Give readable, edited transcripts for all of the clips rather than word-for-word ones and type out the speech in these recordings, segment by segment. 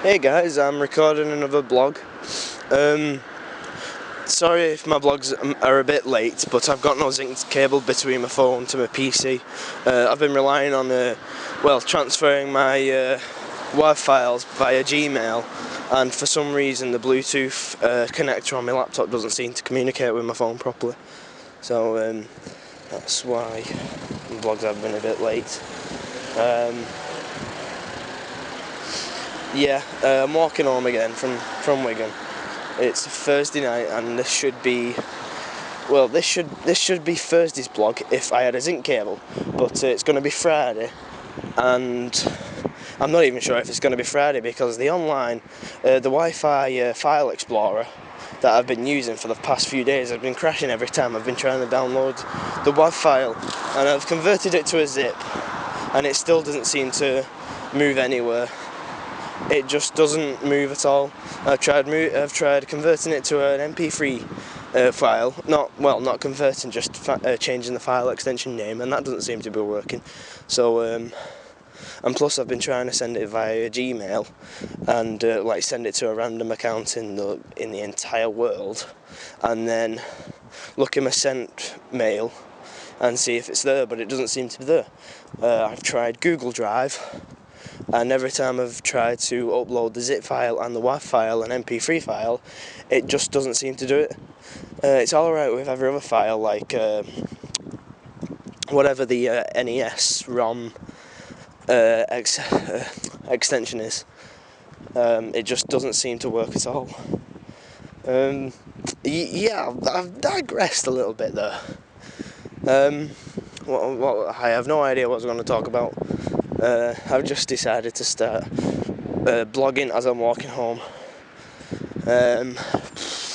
Hey guys, I'm recording another blog. Um, Sorry if my vlogs are a bit late, but I've got no zinc cable between my phone to my PC. I've been relying on, transferring my WAV files via Gmail, and for some reason the Bluetooth connector on my laptop doesn't seem to communicate with my phone properly. So that's why the vlogs have been a bit late. I'm walking home again from Wigan. It's Thursday night, and this should be Thursday's blog if I had a zinc cable, but it's going to be Friday, and I'm not even sure if it's going to be Friday because the Wi-Fi file explorer that I've been using for the past few days has been crashing every time I've been trying to download the WAV file, and I've converted it to a zip, and it still doesn't seem to move anywhere. It just doesn't move at all. I've tried converting it to an MP3 file. Not converting, just changing the file extension name, and that doesn't seem to be working. So, and plus I've been trying to send it via Gmail, and send it to a random account in the entire world, and then look in my sent mail and see if it's there, but it doesn't seem to be there. I've tried Google Drive, and every time I've tried to upload the zip file and the WAV file and MP3 file, it just doesn't seem to do it. It's alright with every other file, like whatever the NES ROM extension is. It just doesn't seem to work at all. I've digressed a little bit there. I have no idea what I was going to talk about. I've just decided to start blogging as I'm walking home.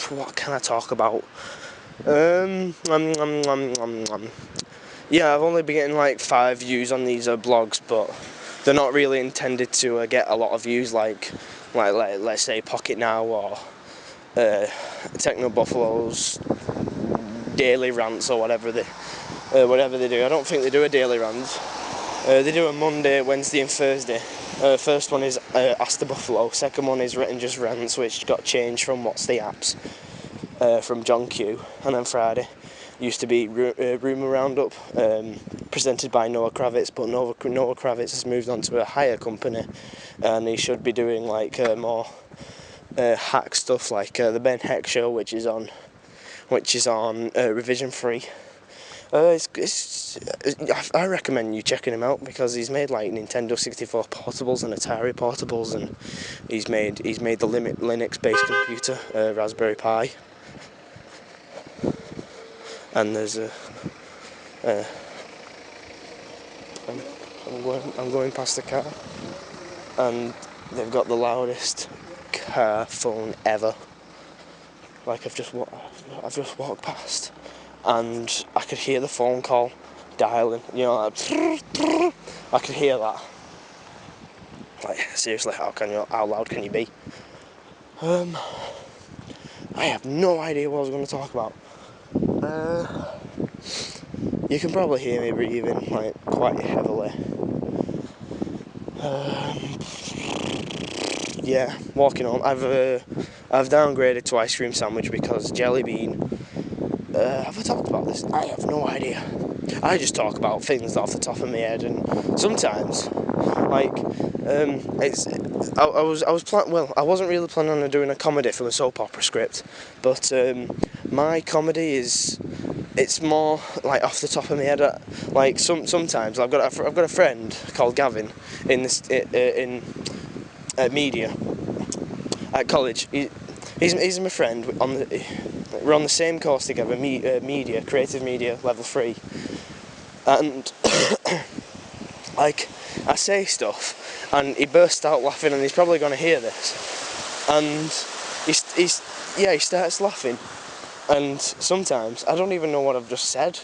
What can I talk about? Yeah, I've only been getting like 5 views on these blogs, but they're not really intended to get a lot of views, like let's say Pocket Now or Techno Buffalo's daily rants or whatever they do. I don't think they do a daily rant. They do a Monday, Wednesday and Thursday. First one is Ask the Buffalo. Second one is Written Just Rants, which got changed from What's the Apps from John Q. And then Friday used to be Rumour Roundup, presented by Noah Kravitz, but Noah Kravitz has moved on to a higher company, and he should be doing more hack stuff, like the Ben Heck Show, which is on Revision Free. I recommend you checking him out because he's made like Nintendo 64 portables and Atari portables, and he's made the Linux-based computer, Raspberry Pi. And there's I'm going past the car, and they've got the loudest car phone ever. Like I've just walked past, and I could hear the phone call dialing. I could hear that. Like seriously, how loud can you be? I have no idea what I was going to talk about. You can probably hear me breathing quite heavily. Yeah, walking home. I've downgraded to ice cream sandwich because jelly bean. Have I talked about this? I have no idea. I just talk about things off the top of my head, and sometimes, I wasn't really planning on doing a comedy from a soap opera script, but my comedy it's more like off the top of my head. Sometimes I've got a friend called Gavin in media at college. He's my friend. We're on the same course together, creative media, level 3, and I say stuff, and he bursts out laughing, and he's probably going to hear this, and he starts laughing, and sometimes I don't even know what I've just said.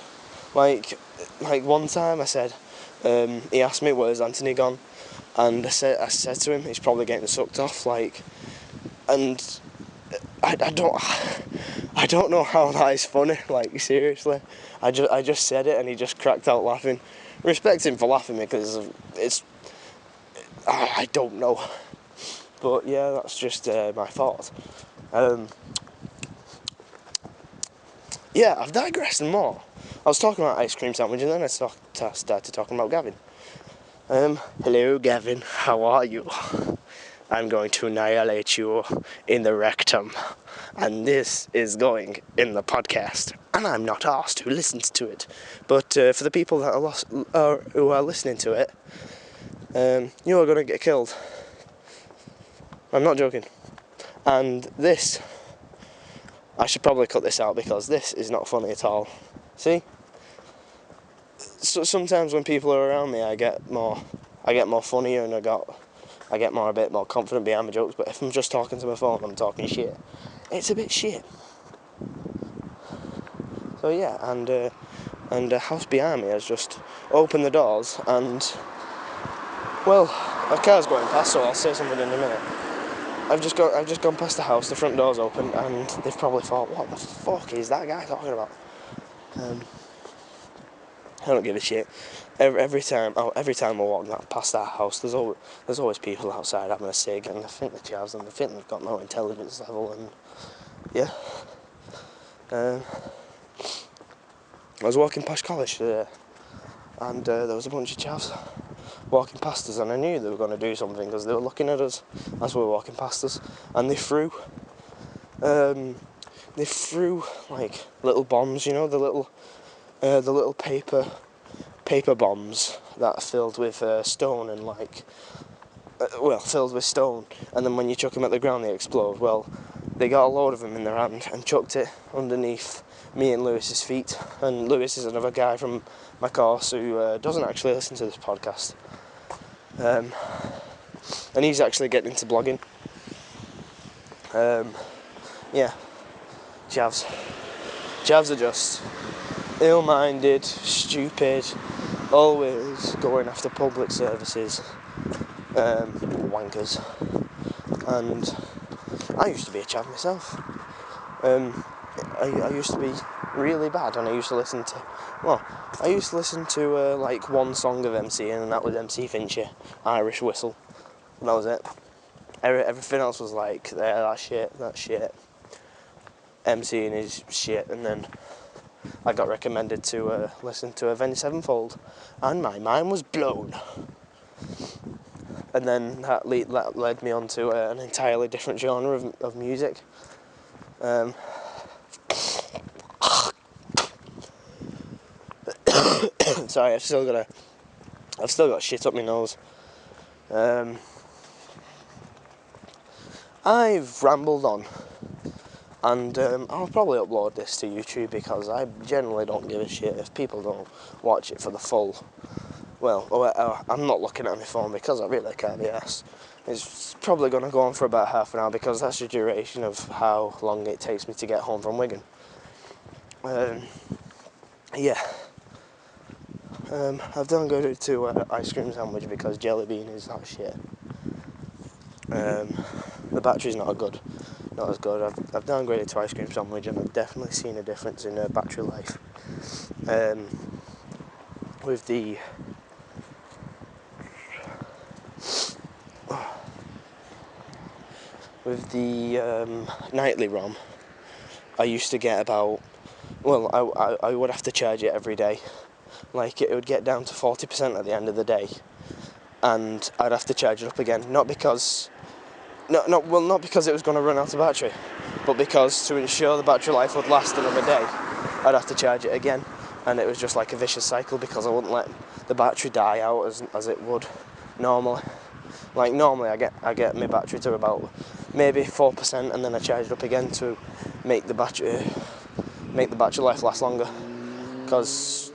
Like one time I said, he asked me where's Anthony gone, and I said to him he's probably getting sucked off, and I don't know how that is funny. Like seriously, I just said it and he just cracked out laughing. Respect him for laughing because I don't know. But yeah, that's just my thoughts. Yeah, I've digressed more. I was talking about ice cream sandwich and then I started talking about Gavin. Hello Gavin, how are you? I'm going to annihilate you in the rectum. And this is going in the podcast. And I'm not asked who listens to it. But for the people that who are listening to it, you are going to get killed. I'm not joking. And this, I should probably cut this out because this is not funny at all. See? So sometimes when people are around me, I get more funnier, and I get a bit more confident behind my jokes. But if I'm just talking to my phone, I'm talking shit. It's a bit shit. So yeah, and a house behind me has just opened the doors, and well, a car's going past, so I'll say something in a minute. I've just gone past the house. The front door's open, and they've probably thought, "What the fuck is that guy talking about?" I don't give a shit. Every time I walk past that house, there's always people outside having a cig, and I think they're chavs, and I think they've got no intelligence level, and yeah. I was walking past college today, and there was a bunch of chavs walking past us, and I knew they were going to do something because they were looking at us as we were walking past us, and they threw like little bombs, you know, the little paper bombs that are filled with stone and filled with stone, and then when you chuck them at the ground they explode. Well, they got a load of them in their hand and chucked it underneath me and Lewis's feet. And Lewis is another guy from my course who doesn't actually listen to this podcast, and he's actually getting into blogging. Yeah, Javs are just ill-minded, stupid, always going after public services, wankers. And I used to be a chav myself. I used to be really bad, and I used to listen to like one song of MC, and that was MC Fincher, Irish Whistle, and that was it. Everything else was like, that shit, MCing is shit, and then I got recommended to listen to Avenged Sevenfold, and my mind was blown. And then that led me on to an entirely different genre of music. Sorry, I've still got shit up my nose. I've rambled on, and I'll probably upload this to YouTube because I generally don't give a shit if people don't watch it for the full. Well, I'm not looking at my phone because I really can't be arsed. It's probably going to go on for about half an hour because that's the duration of how long it takes me to get home from Wigan. Yeah. I've downgraded to ice cream sandwich because jelly bean is that shit. The battery's not as good. I've downgraded to ice cream sandwich, and I've definitely seen a difference in battery life. With the nightly ROM, I used to get about, I would have to charge it every day. Like, it would get down to 40% at the end of the day, and I'd have to charge it up again. Not because it was going to run out of battery, but because to ensure the battery life would last another day, I'd have to charge it again, and it was just like a vicious cycle because I wouldn't let the battery die out as it would normally. Like, normally I get my battery to about maybe 4%, and then I charge it up again to make the battery life last longer. Because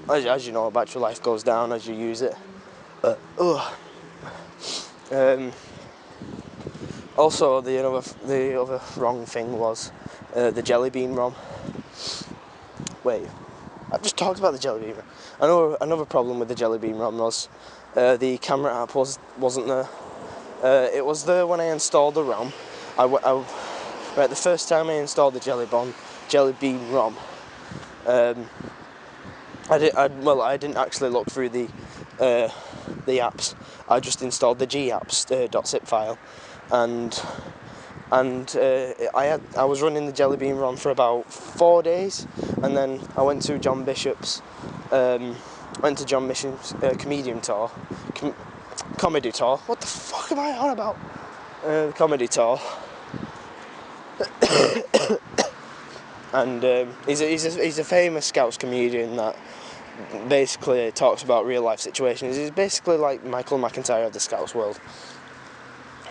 as you know, battery life goes down as you use it. Also, the other wrong thing was the jelly bean ROM. Wait, I've just talked about the jelly bean ROM. I know another problem with the jelly bean ROM was the camera app wasn't there. It was there when I installed the ROM. The first time I installed the jelly bean ROM, I didn't actually look through the the apps. I just installed the gapps.zip file, and I was running the Jelly Bean ROM for about 4 days, and then I went to John Bishop's comedian tour, comedy tour. What the fuck am I on about? Comedy tour. And he's a famous Scouts comedian that basically talks about real life situations. He's basically like Michael McIntyre of the Scouts world.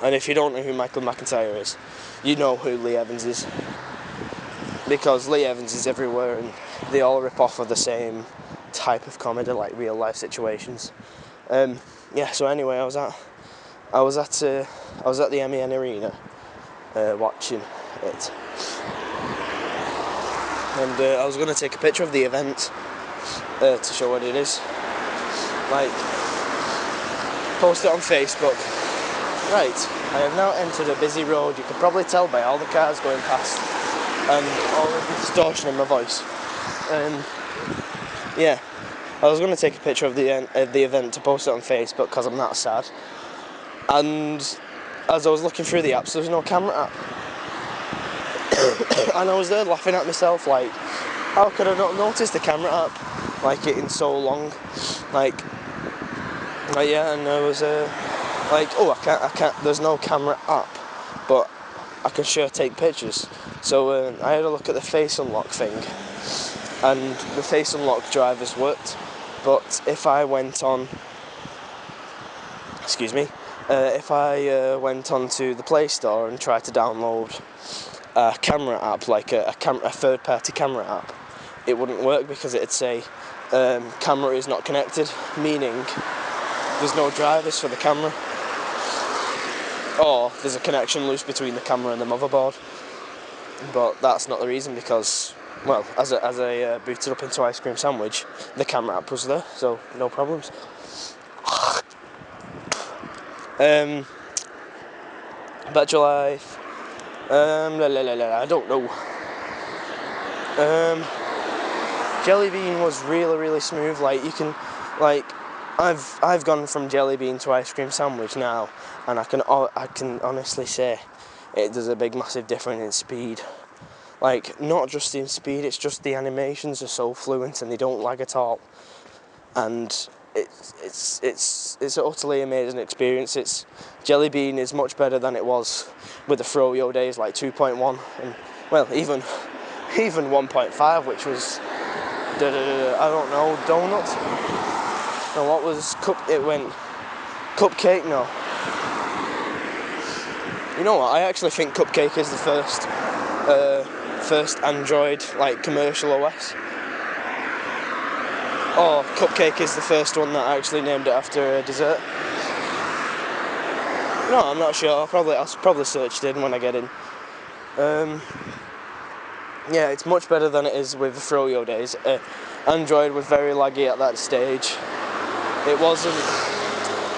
And if you don't know who Michael McIntyre is, you know who Lee Evans is, because Lee Evans is everywhere, and they all rip off of the same type of comedy, like real life situations. So anyway, I was at the MEN Arena watching it, and I was going to take a picture of the event to show what it is, like post it on Facebook. Right, I have now entered a busy road. You can probably tell by all the cars going past and all of the distortion in my voice. I was going to take a picture of the event to post it on Facebook because I'm that sad. And as I was looking through the apps, there was no camera app. And I was there laughing at myself, like, how could I not notice the camera app, like, it in so long? And I was I can't, there's no camera app, but I can sure take pictures. So I had a look at the face unlock thing, and the face unlock drivers worked, but if I went on to the Play Store and tried to download a camera app, like a third-party camera app, it wouldn't work because it'd say camera is not connected, meaning there's no drivers for the camera, or there's a connection loose between the camera and the motherboard. But that's not the reason, because, well, as I booted up into Ice Cream Sandwich, the camera app was there, so no problems. Battery life. I don't know. Jelly Bean was really, really smooth. Like, you can, like, I've gone from Jelly Bean to Ice Cream Sandwich now, and I can honestly say there's a big, massive difference in speed. Like, not just in speed, it's just the animations are so fluent and they don't lag at all. And it's an utterly amazing experience. Jelly Bean is much better than it was with the Froyo days, like 2.1, and well, even 1.5, which was I don't know, donuts. No, what was Cupcake? No. You know what? I actually think Cupcake is the first Android like commercial OS. Or Cupcake is the first one that actually named it after a dessert. No, I'm not sure. I'll probably search it in when I get in. It's much better than it is with the Froyo days. Android was very laggy at that stage. It wasn't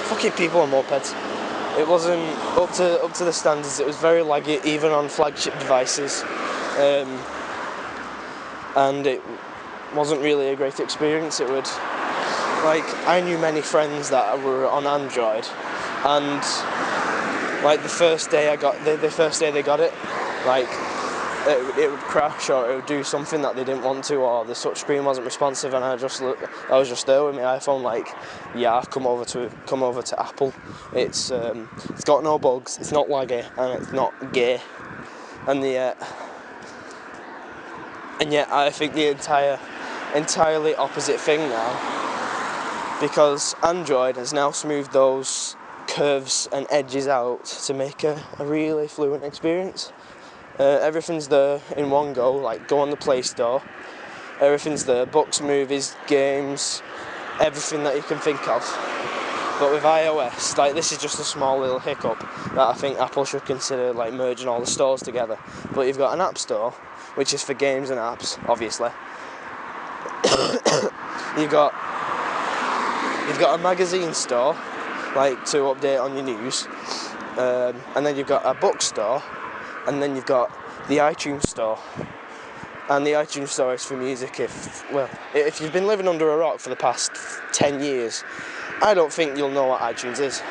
fucking people on mopeds. It wasn't up to the standards. It was very laggy, even on flagship devices, and it wasn't really a great experience. It would, like, I knew many friends that were on Android, and like the first day they got it, like it would crash, or it would do something that they didn't want to, or the touchscreen wasn't responsive, and I was just there with my iPhone, like, yeah, come over to Apple. It's got no bugs, it's not laggy, and it's not gay, and yet I think the entirely opposite thing now, because Android has now smoothed those curves and edges out to make a really fluent experience. Everything's there in one go, like go on the Play Store, everything's there, books, movies, games, everything that you can think of. But with iOS, like, this is just a small little hiccup that I think Apple should consider, like merging all the stores together. But you've got an app store, which is for games and apps, obviously. You've got a magazine store, like, to update on your news, and then you've got a bookstore, and then you've got the iTunes store. And the iTunes store is for music. If you've been living under a rock for the past 10 years, I don't think you'll know what iTunes is.